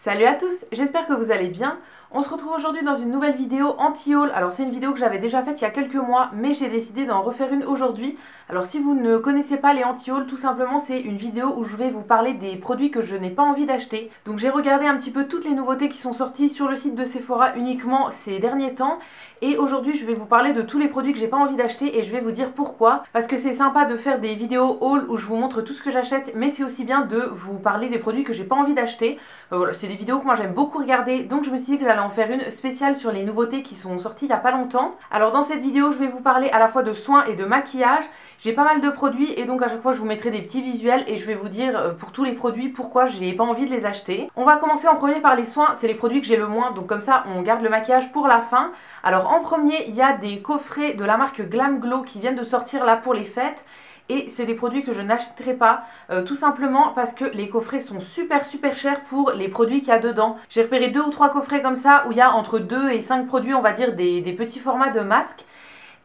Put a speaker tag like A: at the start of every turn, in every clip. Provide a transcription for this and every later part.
A: Salut à tous, j'espère que vous allez bien. On se retrouve aujourd'hui dans une nouvelle vidéo anti-haul. Alors c'est une vidéo que j'avais déjà faite il y a quelques mois, mais j'ai décidé d'en refaire une aujourd'hui. Alors si vous ne connaissez pas les anti-haul, tout simplement c'est une vidéo où je vais vous parler des produits que je n'ai pas envie d'acheter. Donc j'ai regardé un petit peu toutes les nouveautés qui sont sorties sur le site de Sephora uniquement ces derniers temps. Et aujourd'hui je vais vous parler de tous les produits que j'ai pas envie d'acheter et je vais vous dire pourquoi. Parce que c'est sympa de faire des vidéos haul où je vous montre tout ce que j'achète, mais c'est aussi bien de vous parler des produits que j'ai pas envie d'acheter. Voilà, c'est des vidéos que moi j'aime beaucoup regarder, donc je me suis dit que j'allais en faire une spéciale sur les nouveautés qui sont sorties il n'y a pas longtemps. Alors dans cette vidéo je vais vous parler à la fois de soins et de maquillage. J'ai pas mal de produits et donc à chaque fois je vous mettrai des petits visuels et je vais vous dire pour tous les produits pourquoi j'ai pas envie de les acheter. On va commencer en premier par les soins, c'est les produits que j'ai le moins, donc comme ça on garde le maquillage pour la fin. Alors en premier il y a des coffrets de la marque Glam Glow qui viennent de sortir là pour les fêtes. Et c'est des produits que je n'achèterai pas, tout simplement parce que les coffrets sont super chers pour les produits qu'il y a dedans. J'ai repéré 2 ou 3 coffrets comme ça où il y a entre 2 et 5 produits, on va dire des petits formats de masques.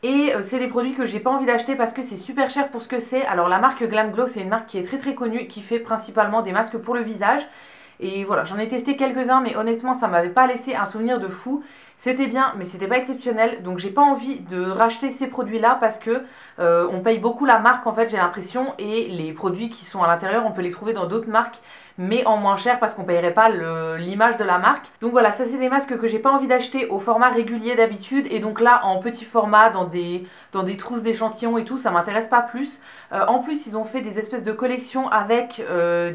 A: Et c'est des produits que j'ai pas envie d'acheter parce que c'est super cher pour ce que c'est. Alors la marque Glam Glow c'est une marque qui est très connue, qui fait principalement des masques pour le visage. Et voilà, j'en ai testé quelques-uns mais honnêtement ça m'avait pas laissé un souvenir de fou. C'était bien mais c'était pas exceptionnel, donc j'ai pas envie de racheter ces produits là parce que on paye beaucoup la marque en fait, j'ai l'impression, et les produits qui sont à l'intérieur on peut les trouver dans d'autres marques mais en moins cher parce qu'on payerait pas l'image de la marque. Donc voilà, ça c'est des masques que j'ai pas envie d'acheter au format régulier d'habitude, et donc là en petit format dans des trousses d'échantillons et tout, ça m'intéresse pas plus. En plus ils ont fait des espèces de collections avec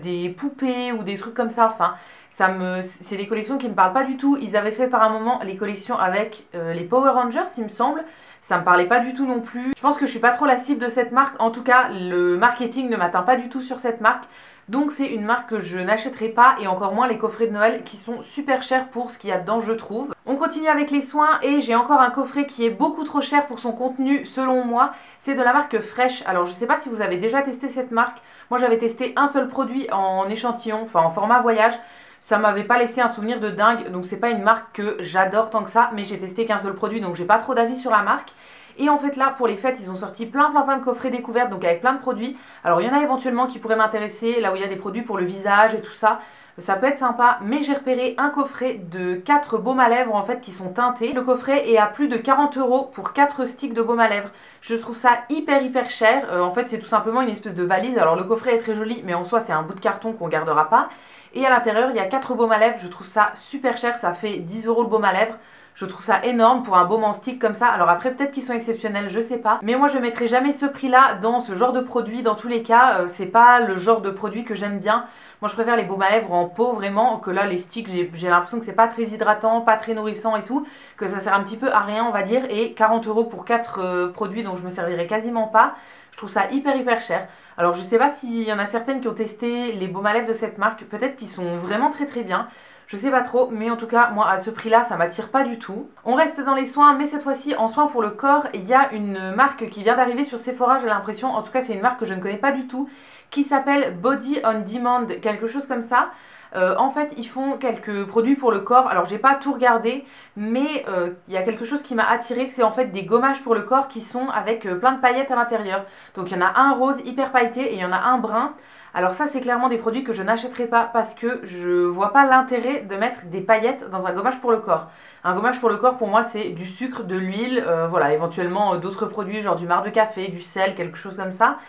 A: des poupées ou des trucs comme ça, enfin c'est des collections qui me parlent pas du tout. Ils avaient fait par un moment les collections avec les Power Rangers il me semble, ça me parlait pas du tout non plus. Je pense que je suis pas trop la cible de cette marque, en tout cas le marketing ne m'atteint pas du tout sur cette marque. Donc c'est une marque que je n'achèterai pas, et encore moins les coffrets de Noël qui sont super chers pour ce qu'il y a dedans je trouve. On continue avec les soins et j'ai encore un coffret qui est beaucoup trop cher pour son contenu selon moi. C'est de la marque Fresh. Alors je sais pas si vous avez déjà testé cette marque. Moi j'avais testé un seul produit en échantillon, enfin en format voyage. Ça m'avait pas laissé un souvenir de dingue, donc c'est pas une marque que j'adore tant que ça, mais j'ai testé qu'un seul produit donc j'ai pas trop d'avis sur la marque. Et en fait là pour les fêtes ils ont sorti plein de coffrets découvertes, donc avec plein de produits. Alors il y en a éventuellement qui pourraient m'intéresser, là où il y a des produits pour le visage et tout ça. Ça peut être sympa, mais j'ai repéré un coffret de 4 baumes à lèvres en fait qui sont teintés. Le coffret est à plus de 40 € pour 4 sticks de baume à lèvres. Je trouve ça hyper cher. En fait c'est tout simplement une espèce de valise. Alors le coffret est très joli, mais en soi c'est un bout de carton qu'on gardera pas. Et à l'intérieur il y a 4 baumes à lèvres. Je trouve ça super cher, ça fait 10 € le baume à lèvres. Je trouve ça énorme pour un baume en stick comme ça. Alors après peut-être qu'ils sont exceptionnels, je sais pas, mais moi je mettrai jamais ce prix là dans ce genre de produit. Dans tous les cas c'est pas le genre de produit que j'aime bien. Moi je préfère les baumes à lèvres en pot vraiment, que là les sticks j'ai l'impression que c'est pas très hydratant, pas très nourrissant et tout, que ça sert un petit peu à rien on va dire. Et 40 € pour 4 produits dont je me servirai quasiment pas, je trouve ça hyper cher. Alors je sais pas s'il y en a certaines qui ont testé les baumes à lèvres de cette marque, peut-être qu'ils sont vraiment très bien. Je sais pas trop, mais en tout cas, moi à ce prix là, ça m'attire pas du tout. On reste dans les soins, mais cette fois-ci en soins pour le corps. Il y a une marque qui vient d'arriver sur Sephora, j'ai l'impression, en tout cas c'est une marque que je ne connais pas du tout, qui s'appelle Body on Demand, quelque chose comme ça. En fait ils font quelques produits pour le corps, alors j'ai pas tout regardé, mais il y a quelque chose qui m'a attiré, c'est en fait des gommages pour le corps qui sont avec plein de paillettes à l'intérieur. Donc il y en a un rose hyper pailleté et il y en a un brun. Alors ça c'est clairement des produits que je n'achèterai pas parce que je vois pas l'intérêt de mettre des paillettes dans un gommage pour le corps. Un gommage pour le corps pour moi c'est du sucre, de l'huile, voilà, éventuellement d'autres produits genre du marc de café, du sel, quelque chose comme ça.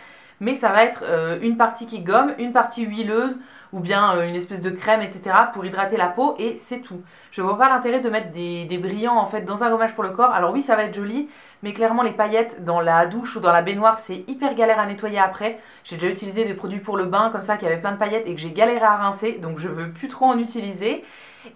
A: Mais ça va être une partie qui gomme, une partie huileuse ou bien une espèce de crème, etc. pour hydrater la peau, et c'est tout. Je vois pas l'intérêt de mettre des brillants en fait dans un gommage pour le corps. Alors oui ça va être joli, mais clairement les paillettes dans la douche ou dans la baignoire c'est hyper galère à nettoyer après. J'ai déjà utilisé des produits pour le bain comme ça qui avaient plein de paillettes et que j'ai galéré à rincer, donc je veux plus trop en utiliser.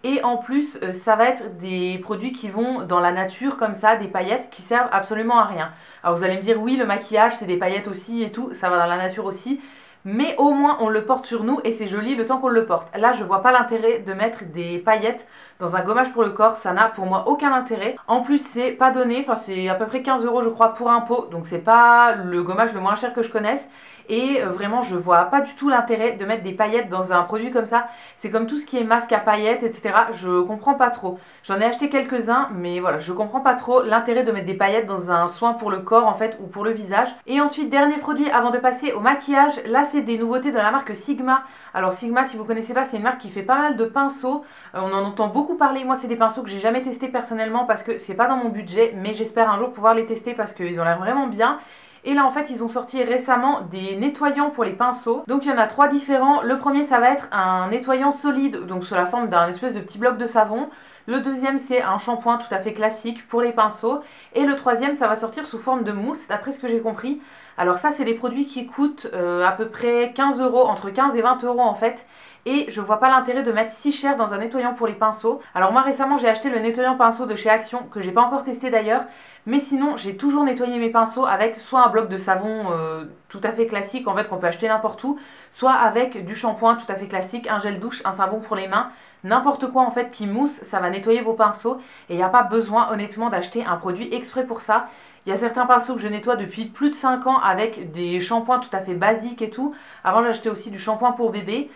A: Et en plus ça va être des produits qui vont dans la nature comme ça, des paillettes qui servent absolument à rien. Alors vous allez me dire oui le maquillage c'est des paillettes aussi et tout, ça va dans la nature aussi, mais au moins on le porte sur nous et c'est joli le temps qu'on le porte. Là je vois pas l'intérêt de mettre des paillettes dans un gommage pour le corps, ça n'a pour moi aucun intérêt. En plus c'est pas donné, enfin c'est à peu près 15 € je crois pour un pot, donc c'est pas le gommage le moins cher que je connaisse. et vraiment je vois pas du tout l'intérêt de mettre des paillettes dans un produit comme ça. C'est comme tout ce qui est masque à paillettes, etc. Je comprends pas trop. J'en ai acheté quelques-uns, mais voilà, je comprends pas trop l'intérêt de mettre des paillettes dans un soin pour le corps en fait, ou pour le visage. Et ensuite, dernier produit avant de passer au maquillage, là c'est des nouveautés de la marque Sigma. Alors Sigma, si vous connaissez pas, c'est une marque qui fait pas mal de pinceaux. On en entend beaucoup parler. Moi, c'est des pinceaux que j'ai jamais testés personnellement parce que c'est pas dans mon budget, mais j'espère un jour pouvoir les tester parce qu'ils ont l'air vraiment bien. Et là en fait ils ont sorti récemment des nettoyants pour les pinceaux. Donc il y en a 3 différents. Le premier ça va être un nettoyant solide, donc sous la forme d'un espèce de petit bloc de savon. Le deuxième c'est un shampoing tout à fait classique pour les pinceaux. Et le troisième ça va sortir sous forme de mousse d'après ce que j'ai compris. Alors ça c'est des produits qui coûtent à peu près 15 €, entre 15 et 20 € en fait. Et je vois pas l'intérêt de mettre si cher dans un nettoyant pour les pinceaux. Alors moi récemment j'ai acheté le nettoyant pinceau de chez Action, que j'ai pas encore testé d'ailleurs. Mais sinon j'ai toujours nettoyé mes pinceaux avec soit un bloc de savon tout à fait classique en fait qu'on peut acheter n'importe où, soit avec du shampoing tout à fait classique, un gel douche, un savon pour les mains. N'importe quoi en fait qui mousse, ça va nettoyer vos pinceaux. Et il n'y a pas besoin honnêtement d'acheter un produit exprès pour ça. Il y a certains pinceaux que je nettoie depuis plus de 5 ans avec des shampoings tout à fait basiques et tout. Avant j'achetais aussi du shampoing pour bébé.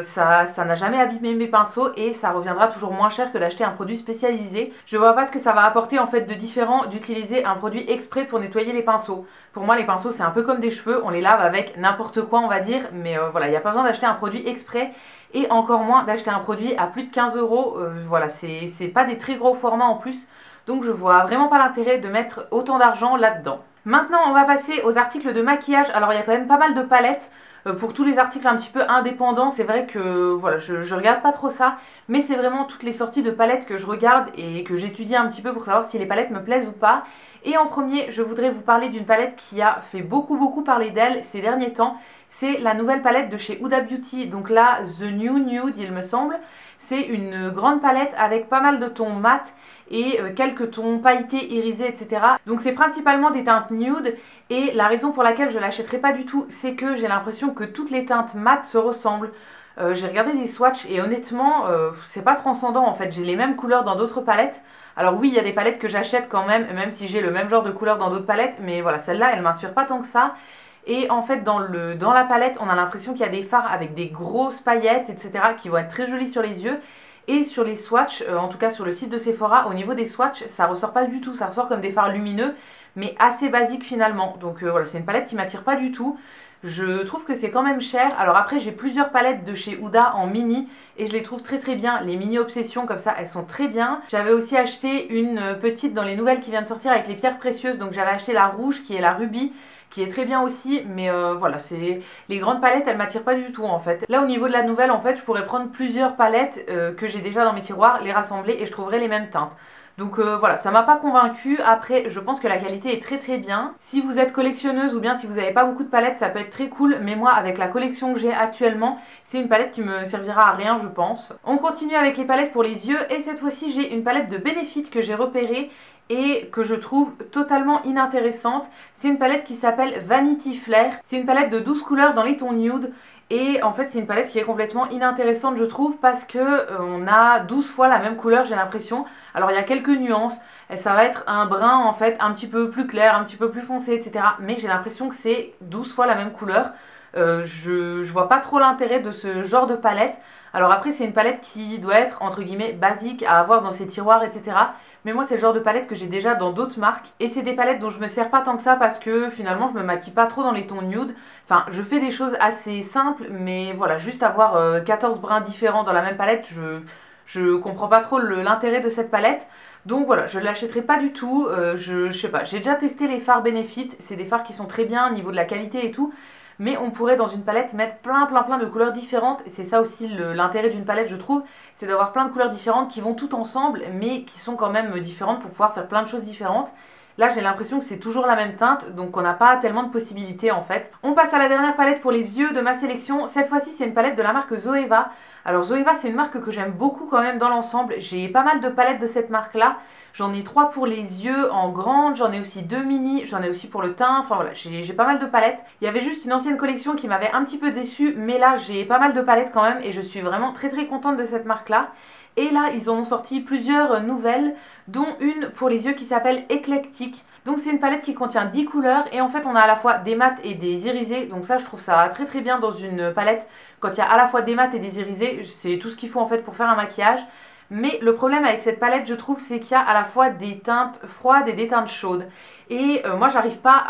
A: Ça n'a jamais abîmé mes pinceaux et ça reviendra toujours moins cher que d'acheter un produit spécialisé. Je vois pas ce que ça va apporter en fait de différent d'utiliser un produit exprès pour nettoyer les pinceaux. Pour moi les pinceaux c'est un peu comme des cheveux, on les lave avec n'importe quoi on va dire, mais voilà, il n'y a pas besoin d'acheter un produit exprès et encore moins d'acheter un produit à plus de 15 €. Voilà, c'est pas des très gros formats en plus, donc je vois vraiment pas l'intérêt de mettre autant d'argent là-dedans. Maintenant on va passer aux articles de maquillage. Alors il y a quand même pas mal de palettes. Pour tous les articles un petit peu indépendants, c'est vrai que voilà, je regarde pas trop ça, mais c'est vraiment toutes les sorties de palettes que je regarde et que j'étudie un petit peu pour savoir si les palettes me plaisent ou pas. Et en premier, je voudrais vous parler d'une palette qui a fait beaucoup parler d'elle ces derniers temps. C'est la nouvelle palette de chez Huda Beauty, donc là, The New Nude il me semble. C'est une grande palette avec pas mal de tons mat et quelques tons pailletés, irisés, etc. Donc c'est principalement des teintes nude et la raison pour laquelle je l'achèterai pas du tout, c'est que j'ai l'impression que toutes les teintes mat se ressemblent. J'ai regardé des swatchs et honnêtement, c'est pas transcendant en fait, j'ai les mêmes couleurs dans d'autres palettes. Alors oui, il y a des palettes que j'achète quand même, même si j'ai le même genre de couleur dans d'autres palettes, mais voilà, celle-là, elle m'inspire pas tant que ça. Et en fait dans la palette on a l'impression qu'il y a des fards avec des grosses paillettes etc qui vont être très jolies sur les yeux. Et sur les swatchs, en tout cas sur le site de Sephora, au niveau des swatchs ça ressort pas du tout, ça ressort comme des fards lumineux mais assez basiques finalement. Donc voilà, c'est une palette qui m'attire pas du tout. Je trouve que c'est quand même cher. Alors après j'ai plusieurs palettes de chez Huda en mini et je les trouve très bien. Les mini obsessions comme ça elles sont très bien. J'avais aussi acheté une petite dans les nouvelles qui vient de sortir avec les pierres précieuses. Donc j'avais acheté la rouge qui est la rubis, qui est très bien aussi, mais voilà, c'est les grandes palettes elles m'attirent pas du tout en fait. Là au niveau de la nouvelle en fait je pourrais prendre plusieurs palettes que j'ai déjà dans mes tiroirs, les rassembler et je trouverai les mêmes teintes. Donc voilà, ça m'a pas convaincue. Après je pense que la qualité est très bien. Si vous êtes collectionneuse ou bien si vous n'avez pas beaucoup de palettes ça peut être très cool, mais moi avec la collection que j'ai actuellement c'est une palette qui me servira à rien je pense. On continue avec les palettes pour les yeux et cette fois-ci j'ai une palette de Benefit que j'ai repérée et que je trouve totalement inintéressante. C'est une palette qui s'appelle Vanity Flair. C'est une palette de 12 couleurs dans les tons nude. Et en fait c'est une palette qui est complètement inintéressante je trouve parce que on a 12 fois la même couleur j'ai l'impression. Alors il y a quelques nuances, et ça va être un brun en fait un petit peu plus clair, un petit peu plus foncé etc. Mais j'ai l'impression que c'est 12 fois la même couleur. Je vois pas trop l'intérêt de ce genre de palette. Alors après c'est une palette qui doit être entre guillemets basique à avoir dans ses tiroirs etc. Mais moi c'est le genre de palette que j'ai déjà dans d'autres marques. Et c'est des palettes dont je me sers pas tant que ça parce que finalement je me maquille pas trop dans les tons nude. Enfin je fais des choses assez simples mais voilà, juste avoir 14 brins différents dans la même palette, je comprends pas trop l'intérêt de cette palette. Donc voilà, je ne l'achèterai pas du tout. Je sais pas, j'ai déjà testé les fards Benefit. C'est des fards qui sont très bien au niveau de la qualité et tout. Mais on pourrait dans une palette mettre plein de couleurs différentes. Et c'est ça aussi l'intérêt d'une palette je trouve. C'est d'avoir plein de couleurs différentes qui vont toutes ensemble mais qui sont quand même différentes pour pouvoir faire plein de choses différentes. Là j'ai l'impression que c'est toujours la même teinte donc on n'a pas tellement de possibilités en fait. On passe à la dernière palette pour les yeux de ma sélection. Cette fois-ci c'est une palette de la marque Zoeva. Alors Zoeva, c'est une marque que j'aime beaucoup quand même dans l'ensemble. J'ai pas mal de palettes de cette marque-là. J'en ai 3 pour les yeux en grande, j'en ai aussi 2 mini, j'en ai aussi pour le teint. Enfin voilà, j'ai pas mal de palettes. Il y avait juste une ancienne collection qui m'avait un petit peu déçue, mais là j'ai pas mal de palettes quand même et je suis vraiment très très contente de cette marque-là. Et là, ils en ont sorti plusieurs nouvelles, dont une pour les yeux qui s'appelle Eclectic. Donc c'est une palette qui contient 10 couleurs et en fait on a à la fois des mats et des irisés. Donc ça je trouve ça très très bien dans une palette quand il y a à la fois des mats et des irisés. C'est tout ce qu'il faut en fait pour faire un maquillage. Mais le problème avec cette palette je trouve c'est qu'il y a à la fois des teintes froides et des teintes chaudes. Et moi j'arrive pas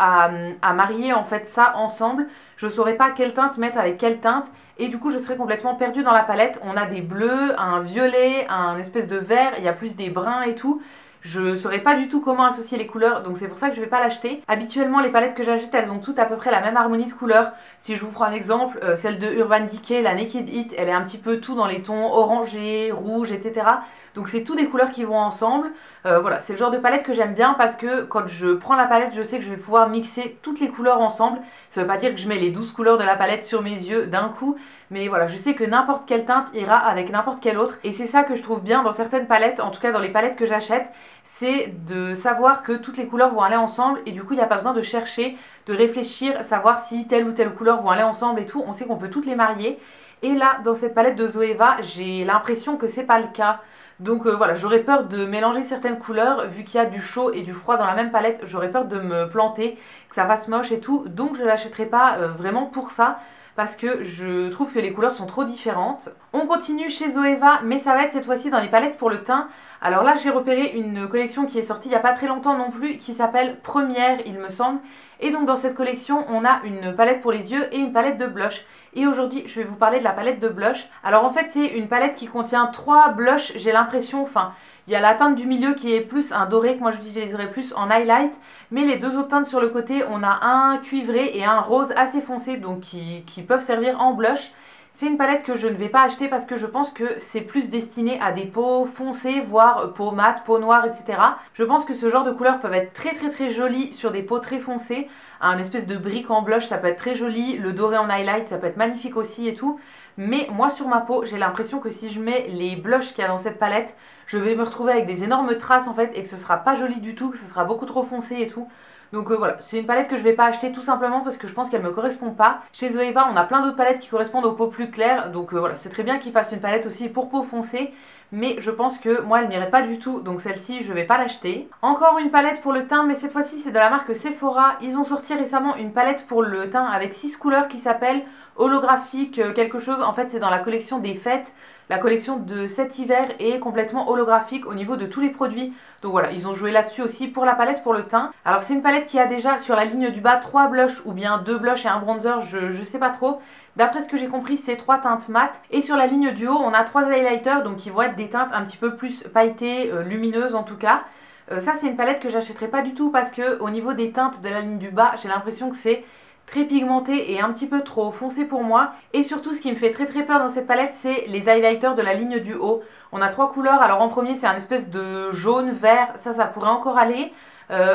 A: à marier en fait ça ensemble. Je saurais pas quelle teinte mettre avec quelle teinte. Et du coup je serais complètement perdue dans la palette. On a des bleus, un violet, un espèce de vert, il y a plus des bruns et tout. Je saurais pas du tout comment associer les couleurs, donc c'est pour ça que je vais pas l'acheter. Habituellement les palettes que j'achète elles ont toutes à peu près la même harmonie de couleurs. Si je vous prends un exemple, celle de Urban Decay, la Naked Heat, elle est un petit peu tout dans les tons orangés, rouges, etc. Donc c'est tout des couleurs qui vont ensemble. Voilà, c'est le genre de palette que j'aime bien parce que quand je prends la palette, je sais que je vais pouvoir mixer toutes les couleurs ensemble. Ça veut pas dire que je mets les 12 couleurs de la palette sur mes yeux d'un coup, mais voilà, je sais que n'importe quelle teinte ira avec n'importe quelle autre. Et c'est ça que je trouve bien dans certaines palettes, en tout cas dans les palettes que j'achète, c'est de savoir que toutes les couleurs vont aller ensemble et du coup il n'y a pas besoin de chercher, de réfléchir, savoir si telle ou telle couleur vont aller ensemble et tout. On sait qu'on peut toutes les marier. Et là, dans cette palette de Zoeva, j'ai l'impression que c'est pas le cas. Donc voilà, j'aurais peur de mélanger certaines couleurs, vu qu'il y a du chaud et du froid dans la même palette, j'aurais peur de me planter, que ça fasse moche et tout, donc je l'achèterai pas vraiment pour ça, parce que je trouve que les couleurs sont trop différentes. On continue chez Zoeva, mais ça va être cette fois-ci dans les palettes pour le teint. Alors là j'ai repéré une collection qui est sortie il n'y a pas très longtemps non plus, qui s'appelle Première il me semble. Et donc dans cette collection on a une palette pour les yeux et une palette de blush. Et aujourd'hui je vais vous parler de la palette de blush. Alors en fait c'est une palette qui contient 3 blushs, j'ai l'impression, enfin il y a la teinte du milieu qui est plus un doré que moi j'utiliserais plus en highlight. Mais les deux autres teintes sur le côté, on a un cuivré et un rose assez foncé, donc qui peuvent servir en blush. C'est une palette que je ne vais pas acheter parce que je pense que c'est plus destiné à des peaux foncées, voire peau mate, peau noire, etc. Je pense que ce genre de couleurs peuvent être très très très jolies sur des peaux très foncées. Un espèce de brique en blush, ça peut être très joli. Le doré en highlight, ça peut être magnifique aussi et tout. Mais moi sur ma peau, j'ai l'impression que si je mets les blushs qu'il y a dans cette palette, je vais me retrouver avec des énormes traces en fait et que ce sera pas joli du tout, que ce sera beaucoup trop foncé et tout. Donc voilà, c'est une palette que je vais pas acheter tout simplement parce que je pense qu'elle me correspond pas. Chez Zoeva, on a plein d'autres palettes qui correspondent aux peaux plus claires, donc voilà, c'est très bien qu'ils fassent une palette aussi pour peau foncée. Mais je pense que moi elle m'irait pas du tout, donc celle-ci je vais pas l'acheter. Encore une palette pour le teint, mais cette fois-ci c'est de la marque Sephora. Ils ont sorti récemment une palette pour le teint avec 6 couleurs qui s'appelle holographique quelque chose. En fait c'est dans la collection des fêtes. La collection de cet hiver est complètement holographique au niveau de tous les produits. Donc voilà, ils ont joué là-dessus aussi pour la palette pour le teint. Alors c'est une palette qui a déjà sur la ligne du bas 3 blushs ou bien 2 blushs et un bronzer, je sais pas trop. D'après ce que j'ai compris, c'est 3 teintes mat. Et sur la ligne du haut, on a 3 highlighters, donc qui vont être des teintes un petit peu plus pailletées, lumineuses en tout cas. Ça c'est une palette que j'achèterai pas du tout parce que au niveau des teintes de la ligne du bas, j'ai l'impression que c'est très pigmenté et un petit peu trop foncé pour moi. Et surtout ce qui me fait très très peur dans cette palette, c'est les highlighters de la ligne du haut. On a 3 couleurs, alors en premier c'est un espèce de jaune, vert, ça pourrait encore aller.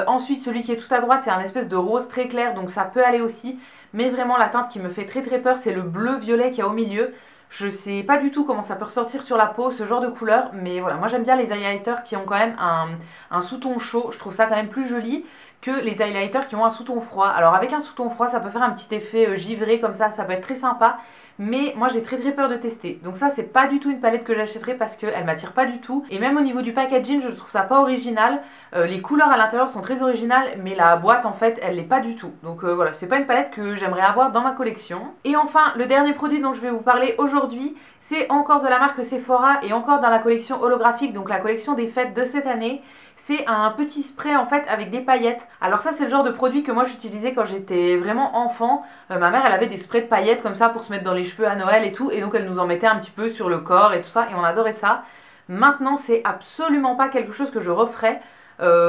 A: Ensuite celui qui est tout à droite c'est un espèce de rose très clair, donc ça peut aller aussi. Mais vraiment la teinte qui me fait très très peur c'est le bleu-violet qu'il y a au milieu. Je sais pas du tout comment ça peut ressortir sur la peau, ce genre de couleur, mais voilà, moi j'aime bien les highlighters qui ont quand même un sous-ton chaud, je trouve ça quand même plus joli que les highlighters qui ont un sous-ton froid. Alors avec un sous-ton froid, ça peut faire un petit effet givré comme ça peut être très sympa, mais moi j'ai très très peur de tester. Donc ça c'est pas du tout une palette que j'achèterai parce qu'elle m'attire pas du tout. Et même au niveau du packaging, je trouve ça pas original. Les couleurs à l'intérieur sont très originales, mais la boîte en fait elle l'est pas du tout. Donc voilà, c'est pas une palette que j'aimerais avoir dans ma collection. Et enfin, le dernier produit dont je vais vous parler aujourd'hui, c'est encore de la marque Sephora et encore dans la collection holographique, donc la collection des fêtes de cette année. C'est un petit spray en fait avec des paillettes. Alors ça c'est le genre de produit que moi j'utilisais quand j'étais vraiment enfant. Ma mère elle avait des sprays de paillettes comme ça pour se mettre dans les cheveux à Noël et tout. Et donc elle nous en mettait un petit peu sur le corps et tout ça et on adorait ça. Maintenant c'est absolument pas quelque chose que je referais.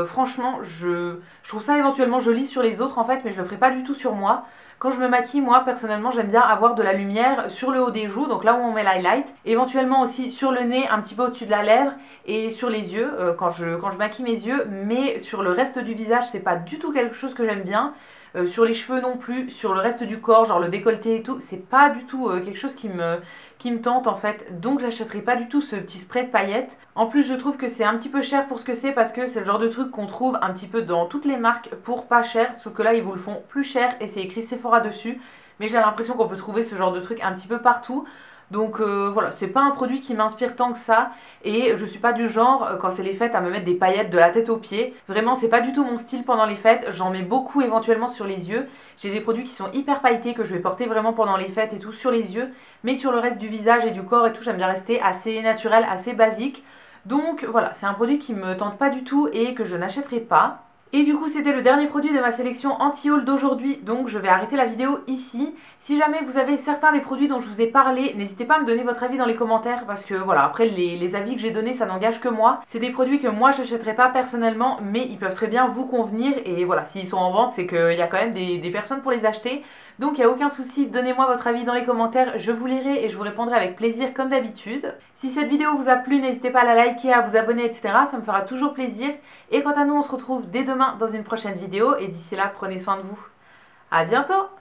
A: Franchement je trouve ça éventuellement joli sur les autres en fait, mais je le ferai pas du tout sur moi. Quand je me maquille, moi personnellement j'aime bien avoir de la lumière sur le haut des joues, donc là où on met l'highlight, éventuellement aussi sur le nez, un petit peu au-dessus de la lèvre et sur les yeux quand je maquille mes yeux, mais sur le reste du visage c'est pas du tout quelque chose que j'aime bien. Sur les cheveux non plus, sur le reste du corps, genre le décolleté et tout, c'est pas du tout quelque chose qui qui me tente en fait, donc j'achèterai pas du tout ce petit spray de paillettes. En plus je trouve que c'est un petit peu cher pour ce que c'est parce que c'est le genre de truc qu'on trouve un petit peu dans toutes les marques pour pas cher, sauf que là ils vous le font plus cher et c'est écrit Sephora dessus, mais j'ai l'impression qu'on peut trouver ce genre de truc un petit peu partout. Donc voilà, c'est pas un produit qui m'inspire tant que ça et je suis pas du genre quand c'est les fêtes à me mettre des paillettes de la tête aux pieds. Vraiment c'est pas du tout mon style pendant les fêtes, j'en mets beaucoup éventuellement sur les yeux. J'ai des produits qui sont hyper pailletés que je vais porter vraiment pendant les fêtes et tout sur les yeux, mais sur le reste du visage et du corps et tout j'aime bien rester assez naturel, assez basique. Donc voilà, c'est un produit qui me tente pas du tout et que je n'achèterai pas. Et du coup c'était le dernier produit de ma sélection anti-haul d'aujourd'hui, donc je vais arrêter la vidéo ici. Si jamais vous avez certains des produits dont je vous ai parlé, n'hésitez pas à me donner votre avis dans les commentaires parce que voilà, après les avis que j'ai donnés ça n'engage que moi. C'est des produits que moi j'achèterai pas personnellement mais ils peuvent très bien vous convenir et voilà, s'ils sont en vente c'est qu'il y a quand même des personnes pour les acheter. Donc il n'y a aucun souci, donnez-moi votre avis dans les commentaires, je vous lirai et je vous répondrai avec plaisir comme d'habitude. Si cette vidéo vous a plu, n'hésitez pas à la liker, à vous abonner, etc. Ça me fera toujours plaisir. Et quant à nous, on se retrouve dès demain dans une prochaine vidéo et d'ici là, prenez soin de vous. À bientôt!